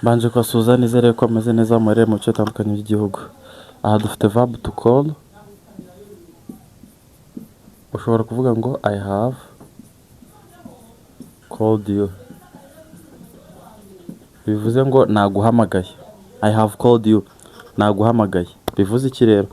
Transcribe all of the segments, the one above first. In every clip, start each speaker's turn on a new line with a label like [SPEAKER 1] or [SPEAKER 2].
[SPEAKER 1] Mbanje kubasuhuza nizere ko ameze neza murere mu bice bitandukanye by'igihugu. Aha dufite verb to call. Ushobora kuvuga ngo I have called you. Bivuze ngo naguhamagaye. I have called you. Naguhamagaye. Bivuze iki rero?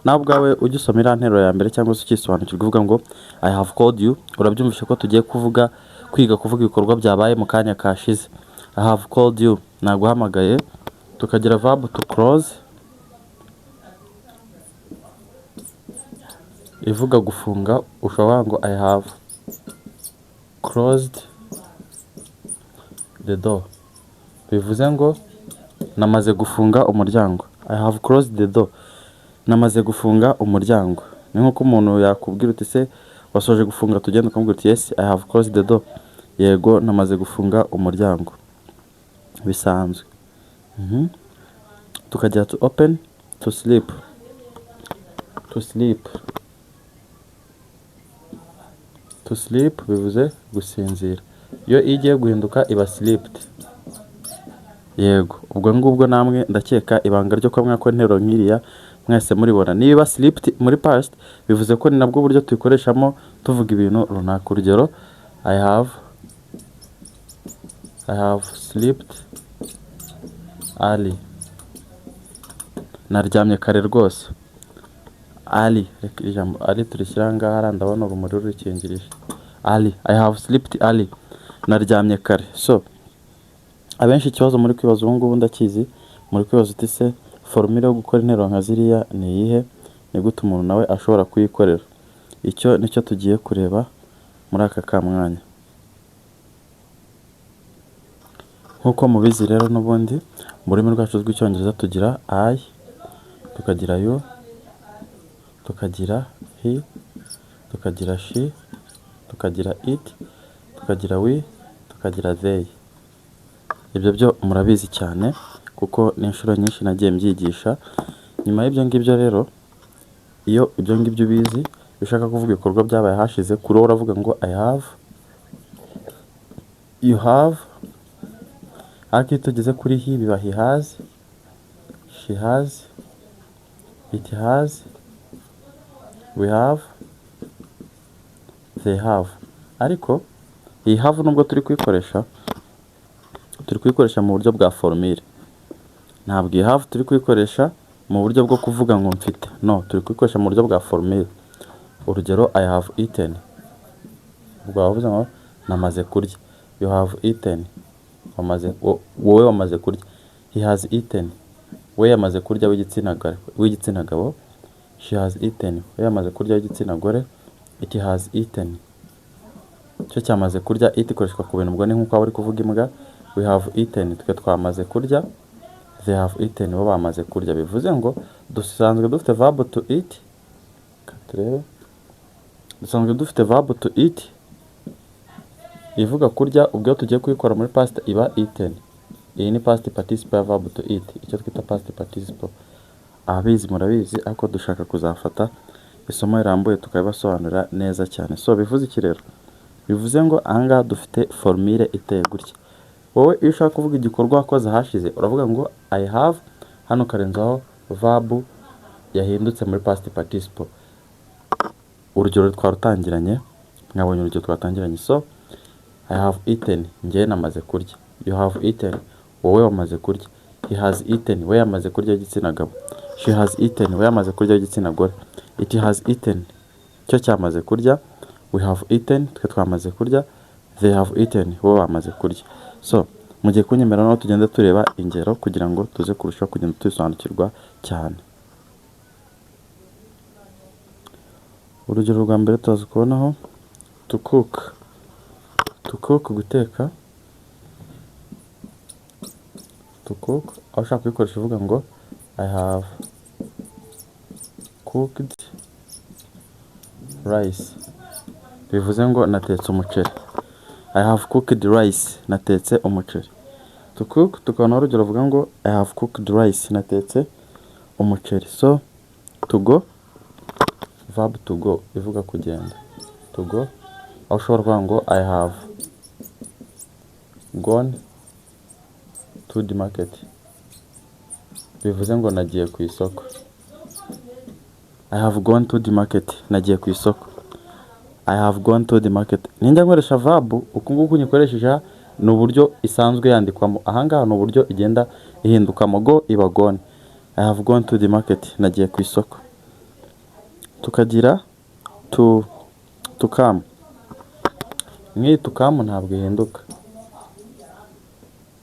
[SPEAKER 1] Nawe ubwawe ujye usoma iriya nteruro ya mbere cyangwa se ukisobanukirwa uvuga ngo I have called you. Urabyumvishe ko tugiye kwiga kuvuga ibikorwa byabaye mu kanya kashize. I have called you. Naguhamagaye. Tukagira verb to close. Ivuga gufunga. Ushobora ngo I have closed the door. Bivuze ngo namaze gufunga umuryango. I have closed the door. Namaze gufunga umuryango. Ni nkuko umuntu yakubwira uti se wasoje gufunga, tugenda ukamubwira uti yes I have closed the door. Yego namaze gufunga umuryango. Bisanzwe. Tukagira to open, to sleep. To sleep. To sleep bivuze gusinzira. Iyo igiye guhinduka iba slept. Yego, ubwo ngubwo namwe ndakeka ibanga ryo kwa mwako ntero nkiriya mwese muribona. Niba slept muri past bivuze ko ni nabwo buryo tuyikoreshamo tuvuga ibintu runaka. Urugero I have slept early. Naryamye kare rwose. Early, reka ijambo early turishyira ngaha ndabona urumuri rurikingirije. Early, I have slept early. Naryamye kare. So abenshi ikibazo muri kwibaza ubu ngubu ndakizi, muri kwibaza uti se formule yo gukora interuro nka ziriya ni iyihe, ni gute umuntu nawe ashobora kuyikorera. Icyo nicyo tugiye kureba muri aka kamwanya. Nkuko mubizi rero n'ubundi mu rurimi rwacu rw'Icyongereza tugira I, tukagira you, tukagira he, tukagira she, tukagira it, tukagira we, tukagira they. Ibyo byo murabizi cyane kuko ni inshuro nyinshi nagiye mbyigisha. Nyuma y'ibyo ngibyo rero, iyo ibyo ngibyo ubizi bishaka kuvuga ibikorwa byabaye hashize, kuri wowe uravuga ngo I have, you have. Ariko iyo tugeze kuri he biba he has, she has, it has, we have, they have. Ariko iyi have nubwo turi kuyikoresha mu buryo bwa formule. Ntabwo iyi have turi kuyikoresha mu buryo bwo kuvuga ngo mfite. No, turi kuyikoresha mu buryo bwa formule. Urugero I have eaten. Ubwo wavuze ngo namaze kurya. You have eaten. Wowe wamaze kurya. He has eaten. We yamaze kurya w'igitsina gabo. She has eaten. We yamaze kurya w'igitsina gore. It has eaten. Cyo cyamaze kurya. It ikoreshwa ku bintu ubwo ni nkuko uri kuvuga imbwa. We have eaten. Twe twamaze kurya. They have eaten. Bo bamaze kurya. Bivuze ngo dusanzwe dufite verb to eat. Dusanzwe dufite verb to eat ivuga kurya. Ubwo tugiye kuyikora muri past iba eaten. Iyi ni past participle ya verb to eat, icyo twita past participle. Abizi murabizi ariko dushaka kuzafata isomo rirambuye tukabibasobanurira neza cyane. So bivuze iki rero? Bivuze ngo anga dufite formule iteye gutya. Wowe iyo ushaka kuvuga igikorwa wakoze hashize uravuga ngo I have, hano karenzaho verb yahindutse muri past participle. Urugero twarutangiranye, mwabonye urugero twatangiranye. So I have eaten, njye namaze kurya. You have eaten, wowe wamaze kurya. He has eaten, we yamaze kurya w'igitsina gabo. She has eaten, we yamaze kurya w'igitsina gore. It has eaten, cyo cyamaze kurya. We have eaten, twe twamaze kurya. They have eaten, bo bamaze kurya. So mugiye kunyemera no tugenda tureba ingero kugira ngo tuze kurushaho kugenda tubisobanukirwa cyane. Urugero rwa mbere tuza kubonaho to cook. To cook guteka. To cook aho ushaka kubikoresha uvuga ngo I have cooked rice. Bivuze ngo natetse umuceri. I have cooked rice. Natetse umuceri. To cook tukabona urugero uvuga ngo I have cooked rice. Natetse umuceri. So to go, verb to go ivuga kugenda. To go aho ushobora kuvuga ngo I have gone to the market bivuze ngo nagiye ku isoko. I have gone to the market, nagiye ku isoko. I have gone to the market. Ninjya nkoresha verb uku nguku nyikoresheje ni uburyo isanzwe yandikwamo. Ahangaha ni uburyo igenda ihindukamo go iba gone. I have gone to the market, nagiye ku isoko. Tukagira to come. Nk'iyi to come ntabwo ihinduka.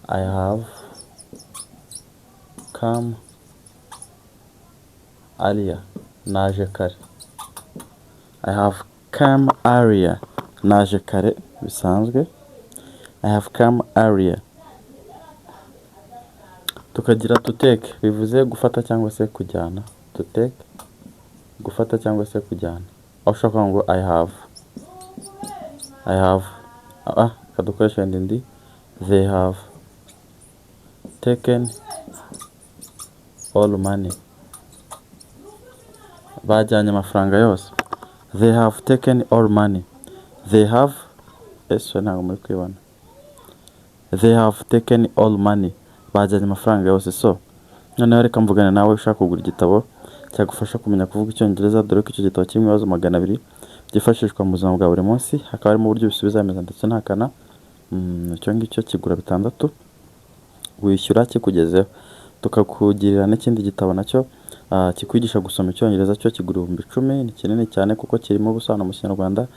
[SPEAKER 1] I have come earlier, naje kare. I have come earlier, naje kare bisanzwe. I have come earlier. Tukagira to take bivuze gufata cyangwa se kujyana. To take gufata cyangwa se kujyana. Aho ushaka ngo I have kadukoresha ndi they have taken all money. Bajyanye amafaranga yose. They have taken all money. They have ntabwo muri kwibona. They have taken all money. Bajyanye amafaranga yose. So noneho reka mvugane nawe ushaka kugura igitabo cyagufasha kumenya kuvuga Icyongereza, dore ko icyo gitabo kirimo ibibazo 200 byifashishwa mu buzima bwa buri munsi, hakaba harimo uburyo bisubiza ameza ndetse n'akana. Icyo ngicyo kigura 6, wishyura kikugezeho. Tukakugirira n'ikindi gitabo nacyo kikwigisha gusoma Icyongereza, cyo kigura 10,000. Ni kinini cyane kuko kirimo ubusobanuro mu Kinyarwanda,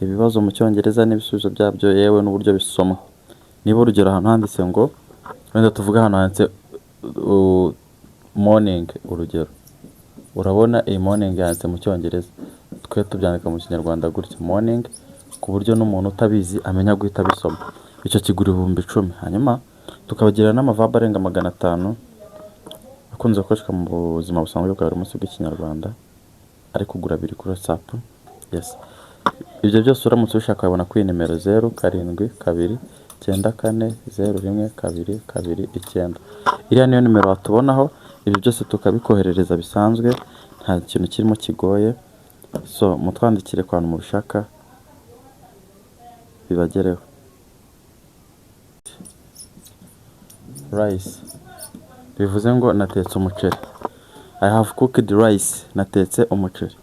[SPEAKER 1] ibibazo mu Cyongereza n'ibisubizo byabyo, yewe n'uburyo bisomwa. Niba urugero ahantu handitse ngo wenda tuvuga hano handitse morning, urugero urabona iyi morning yanditse mu Cyongereza, twe tubyandika mu Kinyarwanda gutya morning, ku buryo n'umuntu utabizi amenya guhita bisoma. Icyo kigura 10,000. Hanyuma tukabagira n'amaverb arenga 500 akunze gukoreshwa mu buzima busanzwe bwa buri munsi bw'Ikinyarwanda, ari kugura 2 kuri WhatsApp. Yes, ibyo byose uramutse ushaka wabona kuri nimero 077294012229. Iriya niyo nimero watubonaho, ibyo byose tukabikoherereza bisanzwe, nta kintu kirimo kigoye. So mutwandikire kwa mu bishaka bibagereho. Rice bivuze ngo natetse umuceri. I have cooked rice, natetse umuceri.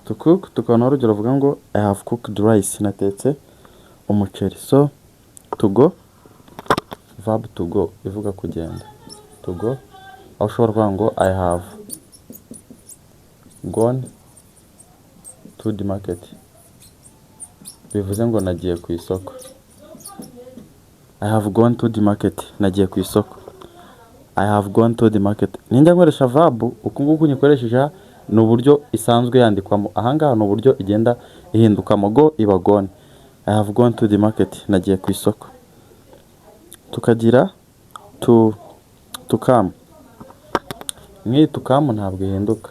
[SPEAKER 1] To cook tukabona urugero ruvuga ngo I have cooked rice, natetse umuceri. So to go, verb to go ivuga kugenda. To go, aho ushobora kuvuga ngo I have gone to the market bivuze ngo nagiye ku isoko. I have gone to the market, nagiye ku isoko. I have gone to the market. Ninjya nkoresha verb uku nguku nyikoresheje ni uburyo isanzwe yandikwamo. Ahangaha ni uburyo igenda ihindukamo go iba gone. I have gone to the market, nagiye ku isoko. Tukagira to come. Nk'iyi to come ntabwo ihinduka.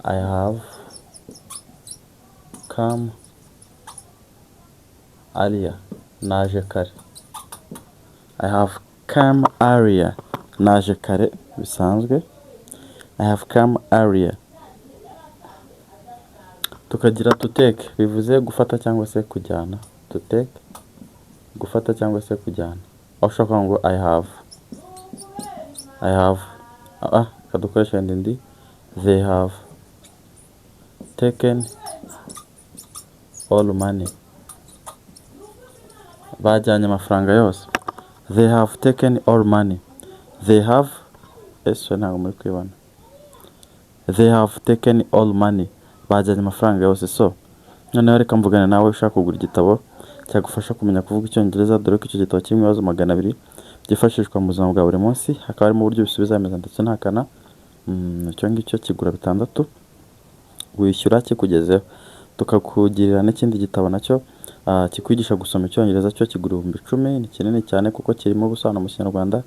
[SPEAKER 1] I have come earlier, naje kare. I have come earlier, naje kare bisanzwe. I have come earlier. Tukagira to take bivuze gufata cyangwa se kujyana. To take gufata cyangwa se kujyana. Aho ushaka ngo I have kadukoresha ndi they have taken all money. Bajyanye amafaranga yose. They have taken all money. They have ntabwo muri kwibona. They have taken all money. Bajyanye amafaranga yose. So noneho reka mvugane nawe ushaka kugura igitabo cyagufasha kumenya kuvuga Icyongereza, dore ko icyo gitabo kirimo ibibazo 200 byifashishwa mu buzima bwa buri munsi, hakaba harimo uburyo bisubiza ameza ndetse n'akana. Icyo ngicyo kigura 6, wishyura kikugezeho. Tukakugirira n'ikindi gitabo nacyo kikwigisha gusoma Icyongereza, cyo kigura 10,000. Ni kinini cyane kuko kirimo ubusobanuro mu Kinyarwanda,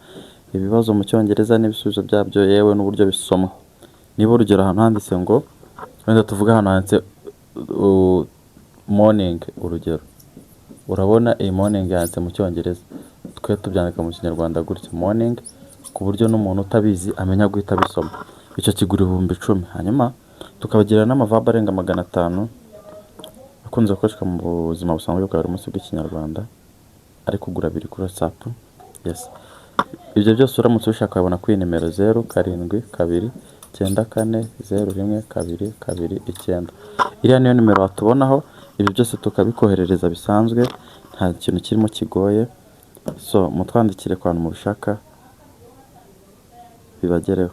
[SPEAKER 1] ibibazo mu Cyongereza n'ibisubizo byabyo, yewe n'uburyo bisomwa. Niba urugero ahantu handitse ngo wenda tuvuga hano handitse morning, urugero urabona iyi morning yanditse mu Cyongereza, twe tubyandika mu Kinyarwanda gutya morning, ku buryo n'umuntu utabizi amenya guhita bisoma. Icyo kigura 10,000. Hanyuma tukabagira n'amaverb arenga 500 akunze gukoreshwa mu buzima busanzwe bwa buri munsi bw'Ikinyarwanda, ari kugura 2 kuri WhatsApp. yes. Ibyo byose uramutse ubishaka wabona kuri nimero 0724010229. Iriya niyo nimero watubonaho, ibyo byose tukabikoherereza bisanzwe, nta kintu kirimo kigoye. So mutwandikire ku bantu mubishaka bibagereho.